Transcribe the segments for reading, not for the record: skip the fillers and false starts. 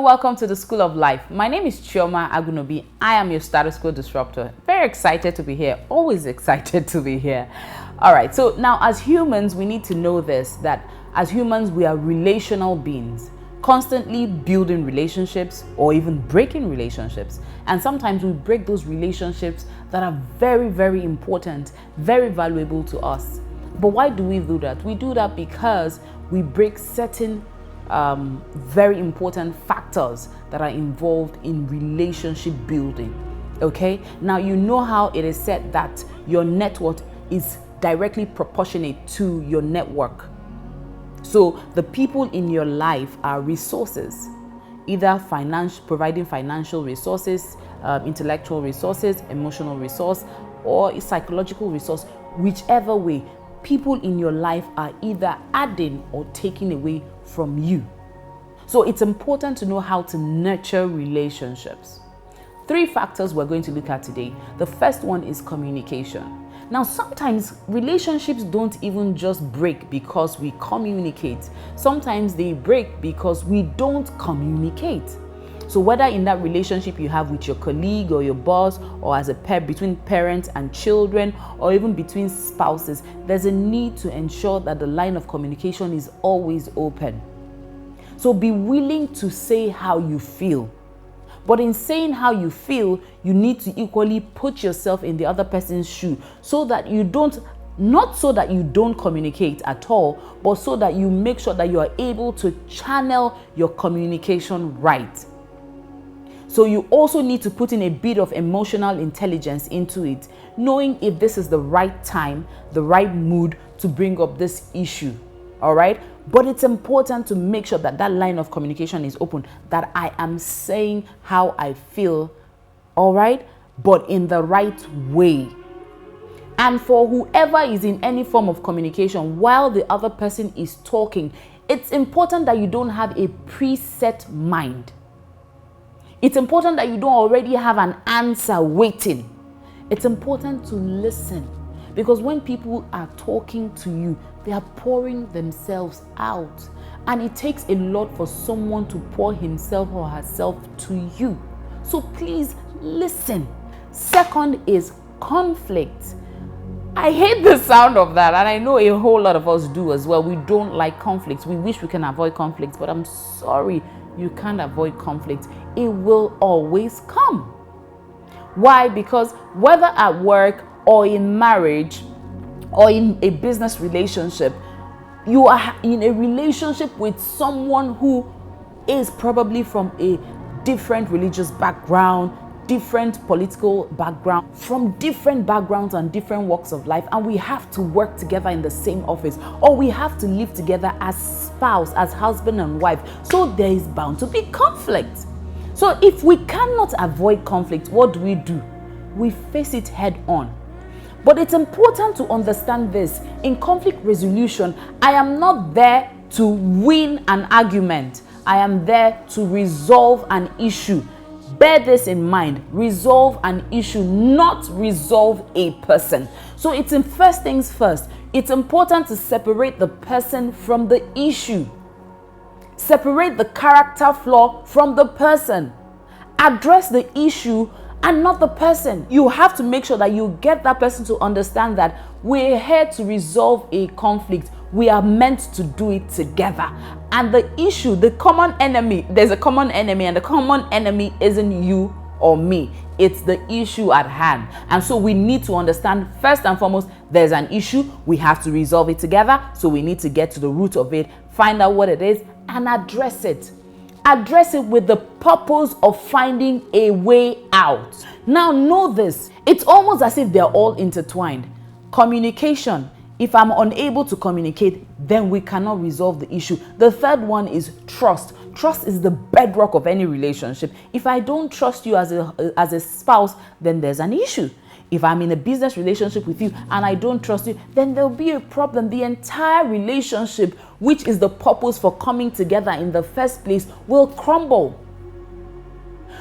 welcome to the School of Life. My name is CHIOMA AGWUNOBI. I am your status quo disruptor. Very excited to be here. Always excited to be here. All right, so now as humans, we need to know this, that as humans, we are relational beings, constantly building relationships or even breaking relationships. And sometimes we break those relationships that are very, very important, very valuable to us. But why do we do that? We do that because we break certain very important factors that are involved in relationship building. Okay, now you know how it is said that your net worth is directly proportionate to your network. So the people in your life are resources, either providing financial resources, intellectual resources, emotional resource, or a psychological resource. Whichever way, people in your life are either adding or taking away from you. So it's important to know how to nurture relationships. 3 factors we're going to look at today. The first one is communication. Now, sometimes relationships don't even just break because we communicate. Sometimes they break because we don't communicate. So whether in that relationship you have with your colleague or your boss, or as a pair between parents and children, or even between spouses, there's a need to ensure that the line of communication is always open. So be willing to say how you feel. But in saying how you feel, you need to equally put yourself in the other person's shoe, so that you don't, not so that you don't communicate at all, but so that you make sure that you are able to channel your communication right. So you also need to put in a bit of emotional intelligence into it, knowing if this is the right time, the right mood to bring up this issue. All right. But it's important to make sure that that line of communication is open, that I am saying how I feel. All right. But in the right way. And for whoever is in any form of communication while the other person is talking, it's important that you don't have a preset mind. It's important that you don't already have an answer waiting. It's important to listen, because when people are talking to you, they are pouring themselves out. And it takes a lot for someone to pour himself or herself to you. So please listen. Second is conflict. I hate the sound of that, and I know a whole lot of us do as well. We don't like conflict. We wish we can avoid conflict, but I'm sorry, you can't avoid conflict. It will always come. Why? Because whether at work or in marriage or in a business relationship, you are in a relationship with someone who is probably from a different religious background, different political background, from different backgrounds and different walks of life, and we have to work together in the same office, or we have to live together as spouse, as husband and wife. So there is bound to be conflict. So if we cannot avoid conflict, what do? We face it head on. But it's important to understand this. In conflict resolution, I am not there to win an argument. I am there to resolve an issue. Bear this in mind. Resolve an issue, not resolve a person. So it's in first things first. It's important to separate the person from the issue. Separate the character flaw from the person. Address the issue and not the person. You have to make sure that you get that person to understand that we're here to resolve a conflict. We are meant to do it together. And the issue, the common enemy, there's a common enemy, and the common enemy isn't you or me. It's the issue at hand. And so we need to understand, first and foremost, there's an issue. We have to resolve it together. So we need to get to the root of it, find out what it is, and address it. Address it with the purpose of finding a way out. Now know this, it's almost as if they're all intertwined. Communication. If I'm unable to communicate, then we cannot resolve the issue. The third one is trust. Trust is the bedrock of any relationship. If I don't trust you as a spouse, then there's an issue. If I'm in a business relationship with you and I don't trust you, then there'll be a problem. The entire relationship, which is the purpose for coming together in the first place, will crumble.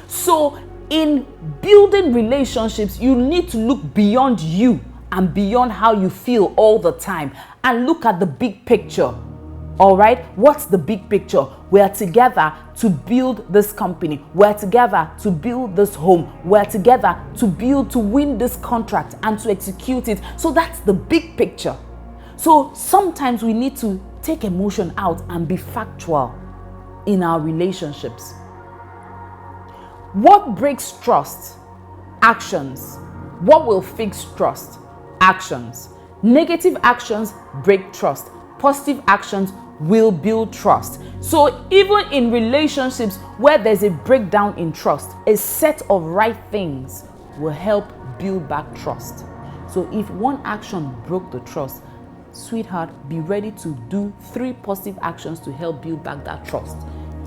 So in building relationships, you need to look beyond you and beyond how you feel all the time and look at the big picture. All right, what's the big picture? We're together to build this company. We're together to build this home. We're together to win this contract and to execute it. So that's the big picture. So sometimes we need to take emotion out and be factual in our relationships. What breaks trust? Actions. What will fix trust? Actions. Negative actions break trust. Positive actions will build trust. So even in relationships where there's a breakdown in trust, a set of right things will help build back trust. So if one action broke the trust, sweetheart, be ready to do 3 positive actions to help build back that trust.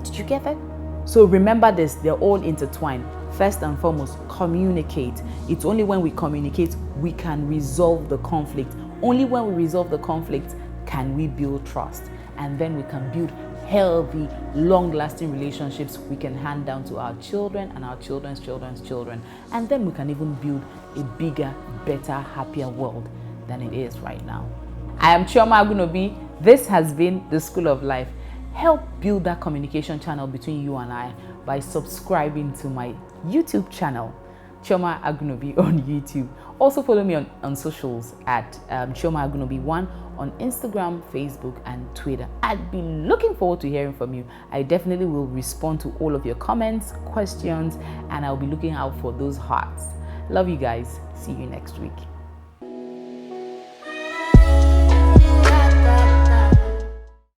Did you get that? So remember this, they're all intertwined. First and foremost, communicate. It's only when we communicate we can resolve the conflict. Only when we resolve the conflict can we build trust. And then we can build healthy, long-lasting relationships we can hand down to our children and our children's children's children. And then we can even build a bigger, better, happier world than it is right now. I am CHIOMA AGWUNOBI. This has been The School of Life. Help build that communication channel between you and I by subscribing to my YouTube channel, CHIOMA AGWUNOBI on YouTube. Also follow me on socials at CHIOMA AGWUNOBI1 on Instagram, Facebook, and Twitter. I'd be looking forward to hearing from you. I definitely will respond to all of your comments, questions, and I'll be looking out for those hearts. Love you guys. See you next week.